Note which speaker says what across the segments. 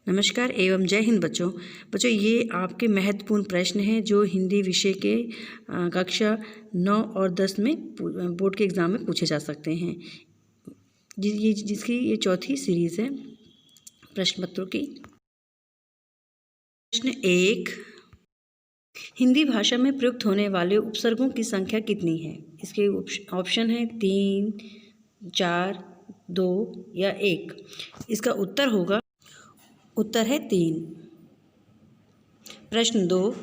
Speaker 1: नमस्कार एवं जय हिंद बच्चों ये आपके महत्वपूर्ण प्रश्न हैं जो हिंदी विषय के कक्षा 9 और 10 में बोर्ड के एग्ज़ाम में पूछे जा सकते हैं। जिसकी ये चौथी सीरीज़ है प्रश्न पत्रों की। प्रश्न 1, हिंदी भाषा में प्रयुक्त होने वाले उपसर्गों की संख्या कितनी है? इसके ऑप्शन है 3, 4, 2 या 1। इसका उत्तर है 3। प्रश्न 2,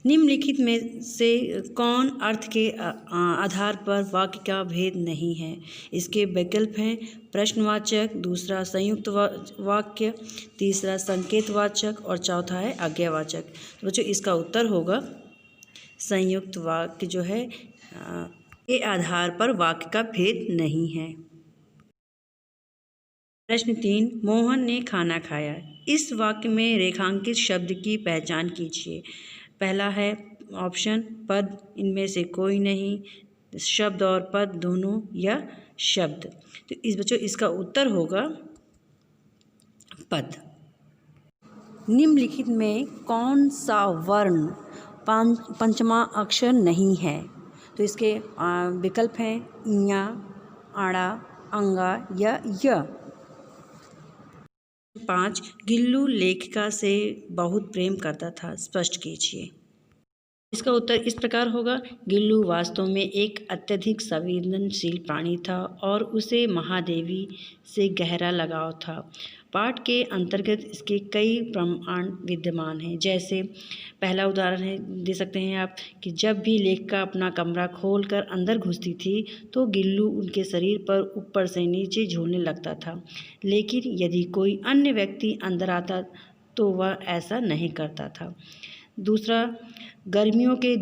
Speaker 1: निम्नलिखित में से कौन अर्थ के आधार पर वाक्य का भेद नहीं है? इसके विकल्प हैं प्रश्नवाचक, दूसरा संयुक्त वाक्य, तीसरा संकेतवाचक और चौथा है आज्ञावाचक। तो बच्चों इसका उत्तर होगा संयुक्त वाक्य जो है के आधार पर वाक्य का भेद नहीं है। प्रश्न 3, मोहन ने खाना खाया। इस वाक्य में रेखांकित शब्द की पहचान कीजिए। पहला है ऑप्शन पद, इनमें से कोई नहीं, शब्द और पद दोनों या शब्द। तो बच्चों इसका उत्तर होगा पद। निम्नलिखित में कौन सा वर्ण पंचमा अक्षर नहीं है? तो इसके विकल्प हैं इया, आड़ा, अंगा या य। 5, गिल्लू लेखिका से बहुत प्रेम करता था, स्पष्ट कीजिए। इसका उत्तर इस प्रकार होगा, गिल्लू वास्तव में एक अत्यधिक संवेदनशील प्राणी था और उसे महादेवी से गहरा लगाव था। पाठ के अंतर्गत इसके कई प्रमाण विद्यमान हैं। जैसे पहला उदाहरण है दे सकते हैं आप कि जब भी लेखिका अपना कमरा खोलकर अंदर घुसती थी तो गिल्लू उनके शरीर पर ऊपर से नीचे झूलने लगता था, लेकिन यदि कोई अन्य व्यक्ति अंदर आता तो वह ऐसा नहीं करता था। दूसरा, गर्मियों के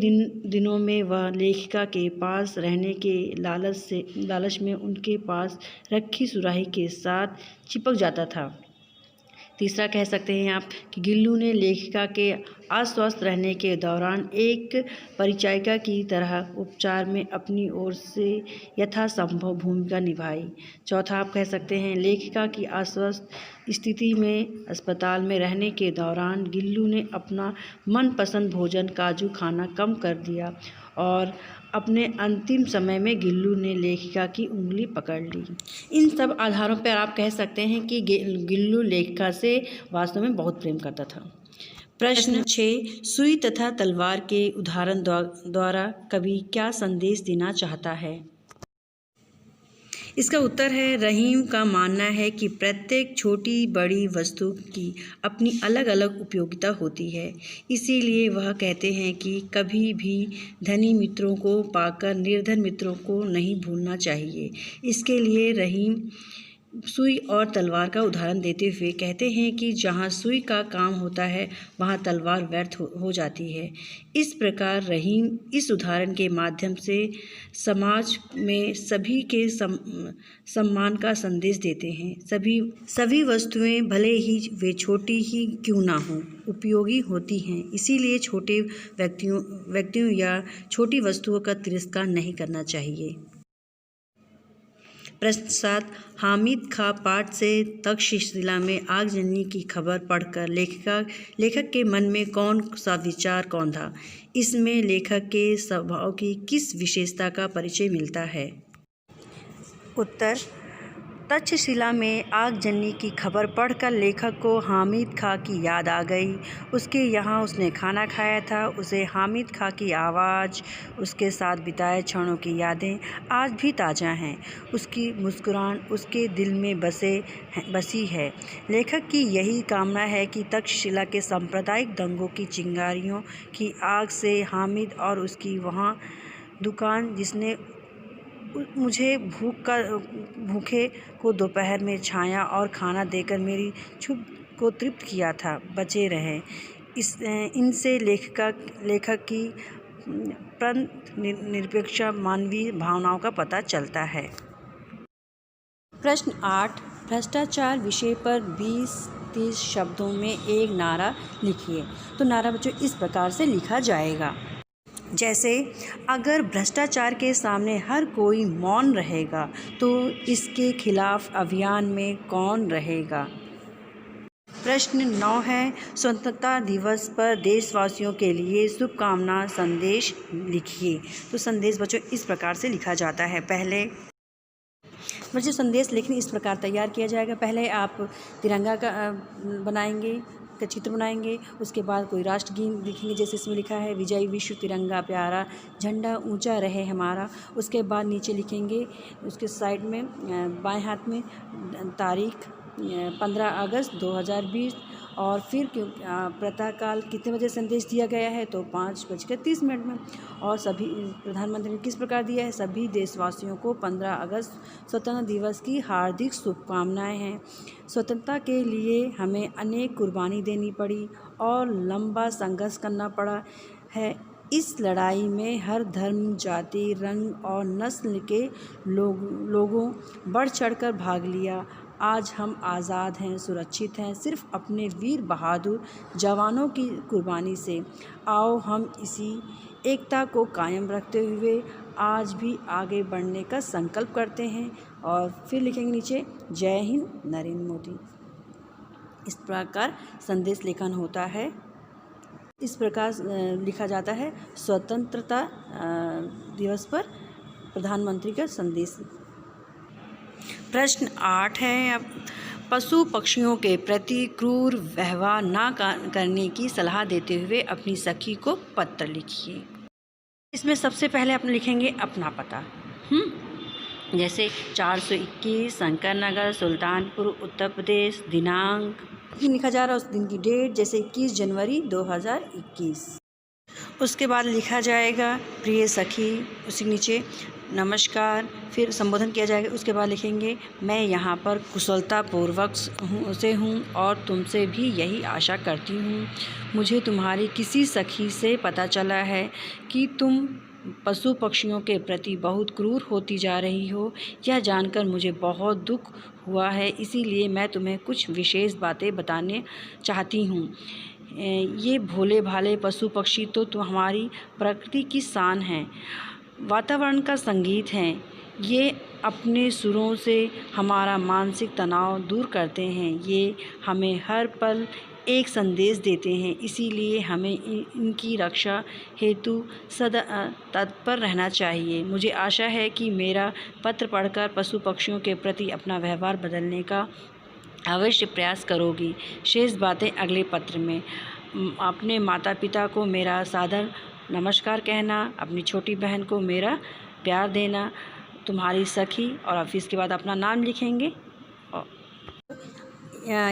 Speaker 1: दिनों में वह लेखिका के पास रहने के लालच में उनके पास रखी सुराही के साथ चिपक जाता था। तीसरा कह सकते हैं आप कि गिल्लू ने लेखिका के अस्वस्थ रहने के दौरान एक परिचारिका की तरह उपचार में अपनी ओर से यथासंभव भूमिका निभाई। चौथा आप कह सकते हैं लेखिका की अस्वस्थ स्थिति में अस्पताल में रहने के दौरान गिल्लू ने अपना मनपसंद भोजन काजू खाना कम कर दिया और अपने अंतिम समय में गिल्लू ने लेखिका की उंगली पकड़ ली। इन सब आधारों पर आप कह सकते हैं कि गिल्लू लेखिका से वास्तव में बहुत प्रेम करता था। प्रश्न 6, सुई तथा तलवार के उदाहरण द्वारा कवि क्या संदेश देना चाहता है? इसका उत्तर है रहीम का मानना है कि प्रत्येक छोटी बड़ी वस्तु की अपनी अलग अलग उपयोगिता होती है, इसीलिए वह कहते हैं कि कभी भी धनी मित्रों को पाकर निर्धन मित्रों को नहीं भूलना चाहिए। इसके लिए रहीम सुई और तलवार का उदाहरण देते हुए कहते हैं कि जहाँ सुई का काम होता है वहाँ तलवार व्यर्थ हो जाती है। इस प्रकार रहीम इस उदाहरण के माध्यम से समाज में सभी के सम्मान का संदेश देते हैं। सभी वस्तुएं भले ही वे छोटी ही क्यों ना हों उपयोगी होती हैं, इसीलिए छोटे व्यक्तियों या छोटी वस्तुओं का तिरस्कार नहीं करना चाहिए। प्रश्न 7, हामिद खां पाठ से तक्षशिला में आगजनी की खबर पढ़कर लेखक के मन में कौन सा विचार था? इसमें लेखक के स्वभाव की किस विशेषता का परिचय मिलता है? उत्तर, तक्षशिला में आगजनी की खबर पढ़कर लेखक को हामिद खां की याद आ गई। उसके यहाँ उसने खाना खाया था। उसे हामिद खां की आवाज़, उसके साथ बिताए क्षणों की यादें आज भी ताज़ा हैं। उसकी मुस्कुराहट उसके दिल में बसी है। लेखक की यही कामना है कि तक्षशिला के सांप्रदायिक दंगों की चिंगारियों की आग से हामिद और उसकी वहाँ दुकान जिसने मुझे भूखे को दोपहर में छाया और खाना देकर मेरी क्षुधा को तृप्त किया था, बचे रहे। इनसे लेखक की प्रंत निरपेक्ष मानवीय भावनाओं का पता चलता है। प्रश्न 8, भ्रष्टाचार विषय पर 20-30 शब्दों में एक नारा लिखिए। तो नारा बच्चों इस प्रकार से लिखा जाएगा, जैसे अगर भ्रष्टाचार के सामने हर कोई मौन रहेगा तो इसके खिलाफ अभियान में कौन रहेगा? प्रश्न 9 है, स्वतंत्रता दिवस पर देशवासियों के लिए शुभकामना संदेश लिखिए। तो संदेश बच्चों इस प्रकार से लिखा जाता है। पहले बच्चों संदेश लिखने इस प्रकार तैयार किया जाएगा। पहले आप तिरंगा का बनाएंगे, का चित्र बनाएंगे। उसके बाद कोई राष्ट्रगीत लिखेंगे, जैसे इसमें लिखा है, विजय विश्व तिरंगा प्यारा, झंडा ऊंचा रहे हमारा। उसके बाद नीचे लिखेंगे, उसके साइड में बाएं हाथ में तारीख 15 अगस्त 2020 और फिर प्रातःकाल कितने बजे संदेश दिया गया है, तो 5:30 में। और सभी प्रधानमंत्री ने किस प्रकार दिया है, सभी देशवासियों को 15 अगस्त स्वतंत्रता दिवस की हार्दिक शुभकामनाएं हैं। स्वतंत्रता के लिए हमें अनेक कुर्बानी देनी पड़ी और लंबा संघर्ष करना पड़ा है। इस लड़ाई में हर धर्म, जाति, रंग और नस्ल के लोगों बढ़ चढ़कर भाग लिया। आज हम आज़ाद हैं, सुरक्षित हैं, सिर्फ अपने वीर बहादुर जवानों की कुर्बानी से। आओ हम इसी एकता को कायम रखते हुए आज भी आगे बढ़ने का संकल्प करते हैं। और फिर लिखेंगे नीचे, जय हिंद, नरेंद्र मोदी। इस प्रकार संदेश लेखन होता है। इस प्रकार लिखा जाता है स्वतंत्रता दिवस पर प्रधानमंत्री का संदेश। प्रश्न 8 है, अब पशु पक्षियों के प्रति क्रूर व्यवहार न करने की सलाह देते हुए अपनी सखी को पत्र लिखिए। इसमें सबसे पहले आप लिखेंगे अपना पता, जैसे 421 शंकर नगर, सुल्तानपुर, उत्तर प्रदेश। दिनांक लिखा जा रहा है, उस दिन की डेट, जैसे 21 जनवरी 2021। उसके बाद लिखा जाएगा प्रिय सखी, उसके नीचे नमस्कार, फिर संबोधन किया जाएगा। उसके बाद लिखेंगे, मैं यहाँ पर कुशलतापूर्वक से हूँ और तुमसे भी यही आशा करती हूँ। मुझे तुम्हारी किसी सखी से पता चला है कि तुम पशु पक्षियों के प्रति बहुत क्रूर होती जा रही हो। यह जानकर मुझे बहुत दुख हुआ है, इसीलिए मैं तुम्हें कुछ विशेष बातें बताने चाहती हूँ। ये भोले भाले पशु पक्षी तो हमारी प्रकृति की शान हैं, वातावरण का संगीत हैं। ये अपने सुरों से हमारा मानसिक तनाव दूर करते हैं। ये हमें हर पल एक संदेश देते हैं, इसीलिए हमें इनकी रक्षा हेतु सदा तत्पर रहना चाहिए। मुझे आशा है कि मेरा पत्र पढ़कर पशु पक्षियों के प्रति अपना व्यवहार बदलने का अवश्य प्रयास करोगी। शेष बातें अगले पत्र में। अपने माता पिता को मेरा सादर नमस्कार कहना, अपनी छोटी बहन को मेरा प्यार देना, तुम्हारी सखी। और फिर इसके बाद अपना नाम लिखेंगे।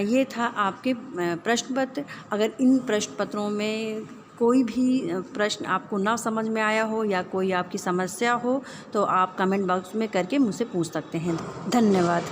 Speaker 1: ये था आपके प्रश्न पत्र। अगर इन प्रश्न पत्रों में कोई भी प्रश्न आपको ना समझ में आया हो या कोई आपकी समस्या हो, तो आप कमेंट बॉक्स में करके मुझसे पूछ सकते हैं। धन्यवाद।